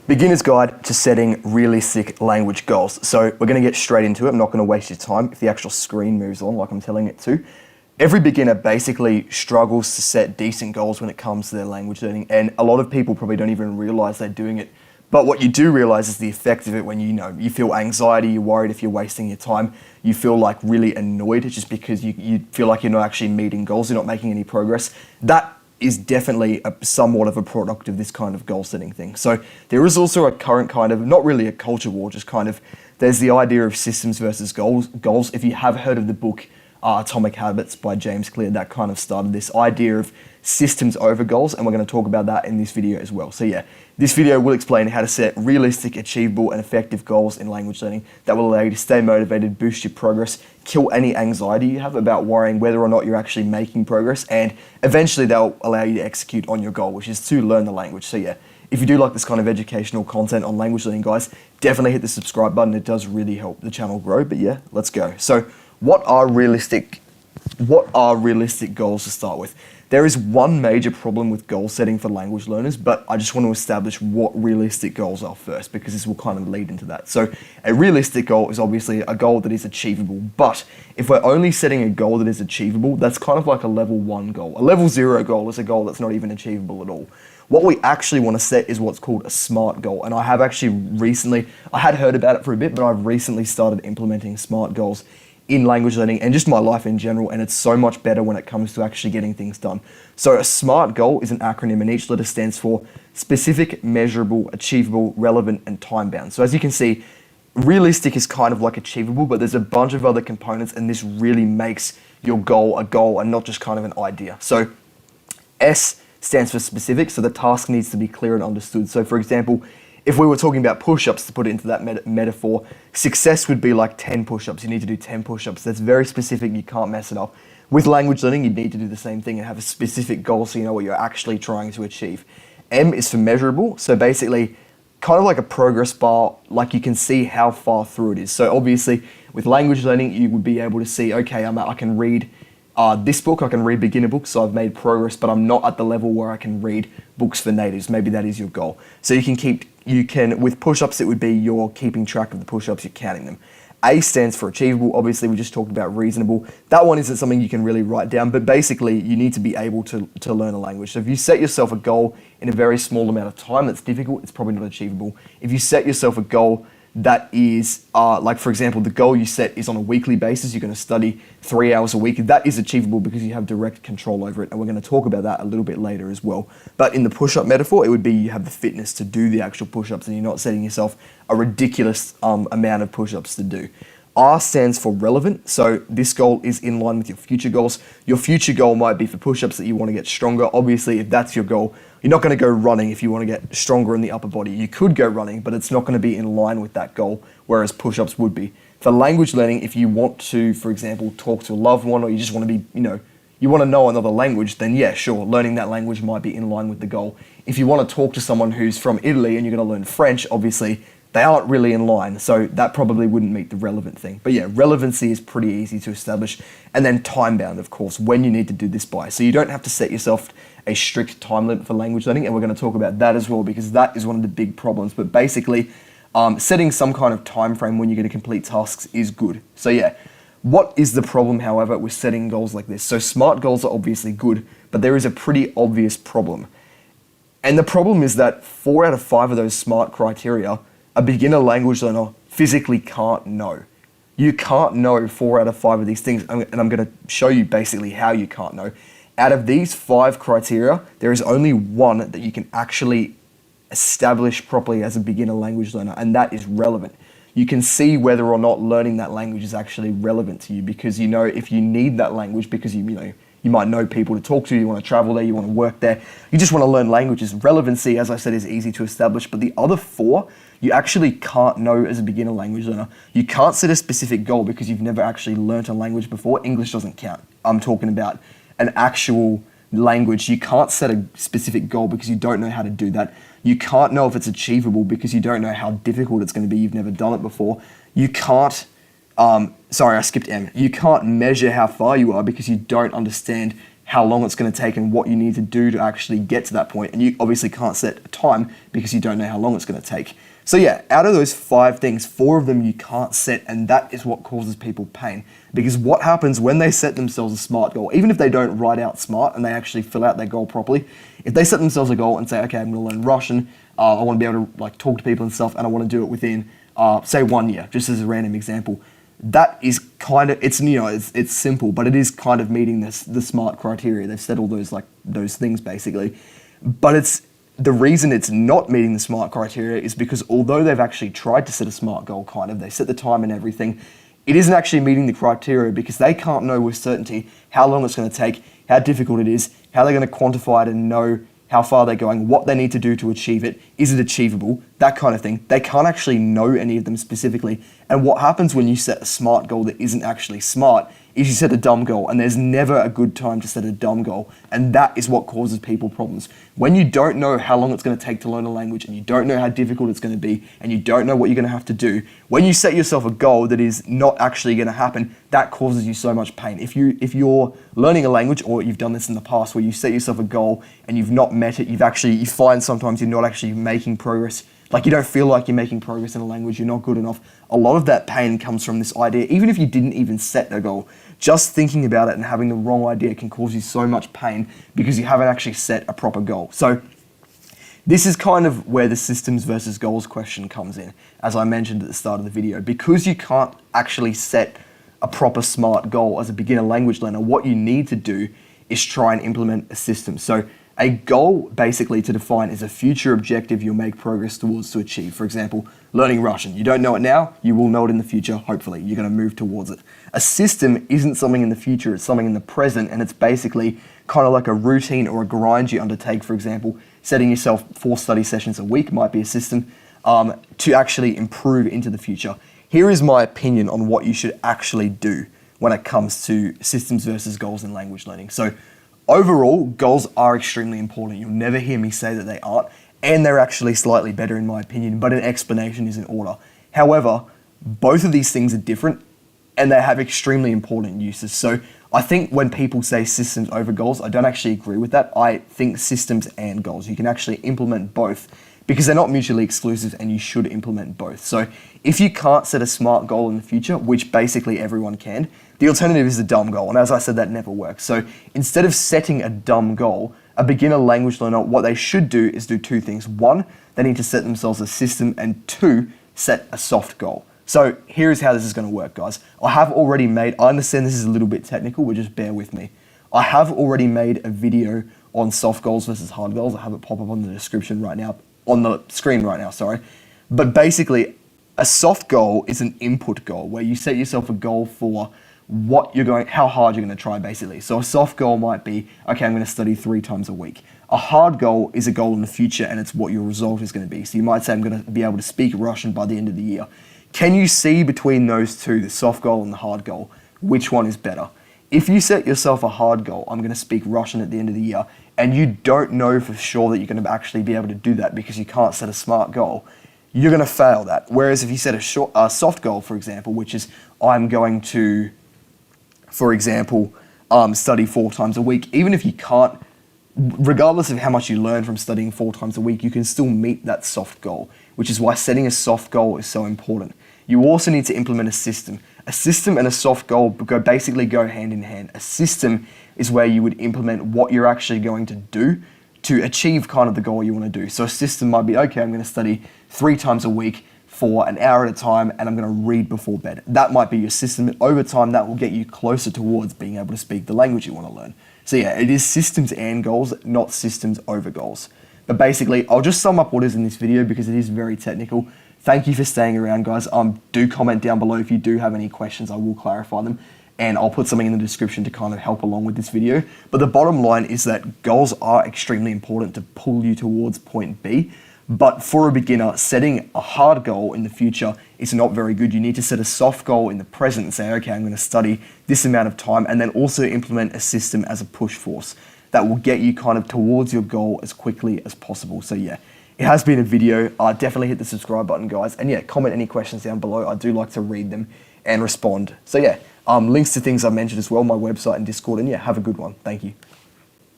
Beginner's Guide to Setting Realistic Language Goals. So we're going to get straight into it. I'm not going to waste your time if the actual screen moves on like I'm telling it to. Every beginner basically struggles to set decent goals when it comes to their language learning, and a lot of people probably don't even realize they're doing it. But what you do realize is the effect of it when you feel anxiety, you're worried if you're wasting your time, you feel like really annoyed just because you feel like you're not actually meeting goals, you're not making any progress. That is definitely somewhat of a product of this kind of goal setting thing. So there is also a current kind of, not really a culture war, just kind of, there's the idea of systems versus goals. If you have heard of the book Atomic Habits by James Clear, that kind of started this idea of systems over goals, and we're going to talk about that in this video as well. So yeah, this video will explain how to set realistic, achievable, and effective goals in language learning that will allow you to stay motivated, boost your progress, kill any anxiety you have about worrying whether or not you're actually making progress, and eventually they'll allow you to execute on your goal, which is to learn the language. So yeah, if you do like this kind of educational content on language learning, guys, definitely hit the subscribe button. It does really help the channel grow. But yeah, let's go. So what are realistic goals to start with? There is one major problem with goal setting for language learners, but I just want to establish what realistic goals are first, because this will kind of lead into that. So a realistic goal is obviously a goal that is achievable, but if we're only setting a goal that is achievable, that's kind of like a level 1 goal. A level 0 goal is a goal that's not even achievable at all. What we actually want to set is what's called a SMART goal, and I have actually recently, I had heard about it for a bit, but I've recently started implementing SMART goals in language learning and just my life in general, and it's so much better when it comes to actually getting things done. So a SMART goal is an acronym, and each letter stands for specific, measurable, achievable, relevant, and time-bound. So as you can see, realistic is kind of like achievable, but there's a bunch of other components, and this really makes your goal a goal and not just kind of an idea. So S stands for specific, so the task needs to be clear and understood. So for example, if we were talking about push-ups, to put it into that metaphor, success would be like 10 push-ups. You need to do 10 push-ups. That's very specific. You can't mess it up. With language learning, you need to do the same thing and have a specific goal so you know what you're actually trying to achieve. M is for measurable. So basically, kind of like a progress bar, like you can see how far through it is. So obviously, with language learning, you would be able to see, okay, I can read this book, I can read beginner books, so I've made progress, but I'm not at the level where I can read books for natives. Maybe that is your goal. So with push-ups, it would be you're keeping track of the push-ups, you're counting them. A stands for achievable. Obviously, we just talked about reasonable. That one isn't something you can really write down, but basically, you need to be able to learn a language. So if you set yourself a goal in a very small amount of time that's difficult, it's probably not achievable. If you set yourself a goal that is, like for example, the goal you set is on a weekly basis, you're going to study 3 hours a week, that is achievable because you have direct control over it, and we're going to talk about that a little bit later as well. But in the push-up metaphor, it would be you have the fitness to do the actual push-ups and you're not setting yourself a ridiculous amount of push-ups to do. R stands for relevant, so this goal is in line with your future goals. Your future goal might be for push-ups that you want to get stronger. Obviously, if that's your goal, you're not going to go running if you want to get stronger in the upper body. You could go running, but it's not going to be in line with that goal, whereas push-ups would be. For language learning, if you want to, for example, talk to a loved one, or you just want to be, you want to know another language, then yeah, sure, learning that language might be in line with the goal. If you want to talk to someone who's from Italy and you're going to learn French, obviously, they aren't really in line, so that probably wouldn't meet the relevant thing. But yeah, relevancy is pretty easy to establish. And then time-bound, of course, when you need to do this by. So you don't have to set yourself a strict time limit for language learning, and we're going to talk about that as well, because that is one of the big problems. But basically, setting some kind of time frame when you're going to complete tasks is good. So yeah, what is the problem, however, with setting goals like this? So SMART goals are obviously good, but there is a pretty obvious problem. And the problem is that 4 out of 5 of those SMART criteria, a beginner language learner physically can't know. You can't know 4 out of 5 of these things, and I'm going to show you basically how you can't know. Out of these 5 criteria, there is only one that you can actually establish properly as a beginner language learner, and that is relevant. You can see whether or not learning that language is actually relevant to you, because you know if you need that language because you might know people to talk to, you want to travel there, you want to work there, you just want to learn languages. Relevancy, as I said, is easy to establish, but the other 4, you actually can't know as a beginner language learner. You can't set a specific goal because you've never actually learnt a language before. English doesn't count. I'm talking about an actual language. You can't set a specific goal because you don't know how to do that. You can't know if it's achievable because you don't know how difficult it's going to be. You've never done it before. You can't, sorry, I skipped M. You can't measure how far you are because you don't understand how long it's going to take and what you need to do to actually get to that point. And you obviously can't set a time because you don't know how long it's going to take. So yeah, out of those 5 things, 4 of them you can't set, and that is what causes people pain. Because what happens when they set themselves a SMART goal, even if they don't write out SMART and they actually fill out their goal properly, if they set themselves a goal and say, okay, I'm going to learn Russian, I want to be able to like talk to people and stuff, and I want to do it within, say 1 year, just as a random example, that is kind of, it's simple, but it is kind of meeting the SMART criteria. They've set all those things basically, but the reason it's not meeting the SMART criteria is because although they've actually tried to set a SMART goal, they set the time and everything, it isn't actually meeting the criteria because they can't know with certainty how long it's going to take, how difficult it is, how they're going to quantify it and know how far they're going, what they need to do to achieve it, is it achievable, that kind of thing. They can't actually know any of them specifically. And what happens when you set a SMART goal that isn't actually SMART is you set a dumb goal, and there's never a good time to set a dumb goal, and that is what causes people problems. When you don't know how long it's going to take to learn a language, and you don't know how difficult it's going to be, and you don't know what you're going to have to do, when you set yourself a goal that is not actually going to happen, that causes you so much pain. If you're learning a language, or you've done this in the past where you set yourself a goal and you've not met it, you find sometimes you're not actually making progress. Like you don't feel like you're making progress in a language, you're not good enough. A lot of that pain comes from this idea, even if you didn't even set a goal, just thinking about it and having the wrong idea can cause you so much pain because you haven't actually set a proper goal. So this is kind of where the systems versus goals question comes in, as I mentioned at the start of the video. Because you can't actually set a proper SMART goal as a beginner language learner, what you need to do is try and implement a system. So a goal, basically, to define is a future objective you'll make progress towards to achieve. For example, learning Russian. You don't know it now, you will know it in the future, hopefully. You're going to move towards it. A system isn't something in the future, it's something in the present, and it's basically kind of like a routine or a grind you undertake. For example, setting yourself 4 study sessions a week might be a system to actually improve into the future. Here is my opinion on what you should actually do when it comes to systems versus goals in language learning. So overall, goals are extremely important. You'll never hear me say that they aren't, and they're actually slightly better in my opinion, but an explanation is in order. However, both of these things are different and they have extremely important uses. So I think when people say systems over goals, I don't actually agree with that. I think systems and goals, you can actually implement both because they're not mutually exclusive and you should implement both. So if you can't set a SMART goal in the future, which basically everyone can, the alternative is a dumb goal. And as I said, that never works. So instead of setting a dumb goal, a beginner language learner, what they should do is do 2 things. 1, they need to set themselves a system, and 2, set a soft goal. So here's how this is going to work, guys. I understand this is a little bit technical, but just bear with me. I have already made a video on soft goals versus hard goals. I have it pop up on the description right now, on the screen right now, sorry. But basically, a soft goal is an input goal where you set yourself a goal for how hard you're going to try, basically. So a soft goal might be, okay, I'm going to study 3 times a week. A hard goal is a goal in the future, and it's what your result is going to be. So you might say, I'm going to be able to speak Russian by the end of the year. Can you see between those two, the soft goal and the hard goal, which one is better? If you set yourself a hard goal, I'm going to speak Russian at the end of the year, and you don't know for sure that you're going to actually be able to do that because you can't set a SMART goal, you're going to fail that. Whereas if you set a soft goal, for example, which is I'm going to, for example, study 4 times a week, even if you can't, regardless of how much you learn from studying 4 times a week, you can still meet that soft goal, which is why setting a soft goal is so important. You also need to implement a system. A system and a soft goal basically go hand in hand. A system is where you would implement what you're actually going to do to achieve kind of the goal you want to do. So a system might be, okay, I'm going to study 3 times a week for an hour at a time, and I'm going to read before bed. That might be your system, and over time that will get you closer towards being able to speak the language you want to learn. So yeah, it is systems and goals, not systems over goals. But basically, I'll just sum up what is in this video because it is very technical. Thank you for staying around, guys. Do comment down below if you do have any questions. I will clarify them, and I'll put something in the description to kind of help along with this video. But the bottom line is that goals are extremely important to pull you towards point B. But for a beginner, setting a hard goal in the future is not very good. You need to set a soft goal in the present and say, okay, I'm going to study this amount of time, and then also implement a system as a push force that will get you kind of towards your goal as quickly as possible. So yeah, it has been a video. Definitely hit the subscribe button, guys. And yeah, comment any questions down below. I do like to read them and respond. So yeah, links to things I mentioned as well, my website and Discord. And yeah, have a good one. Thank you.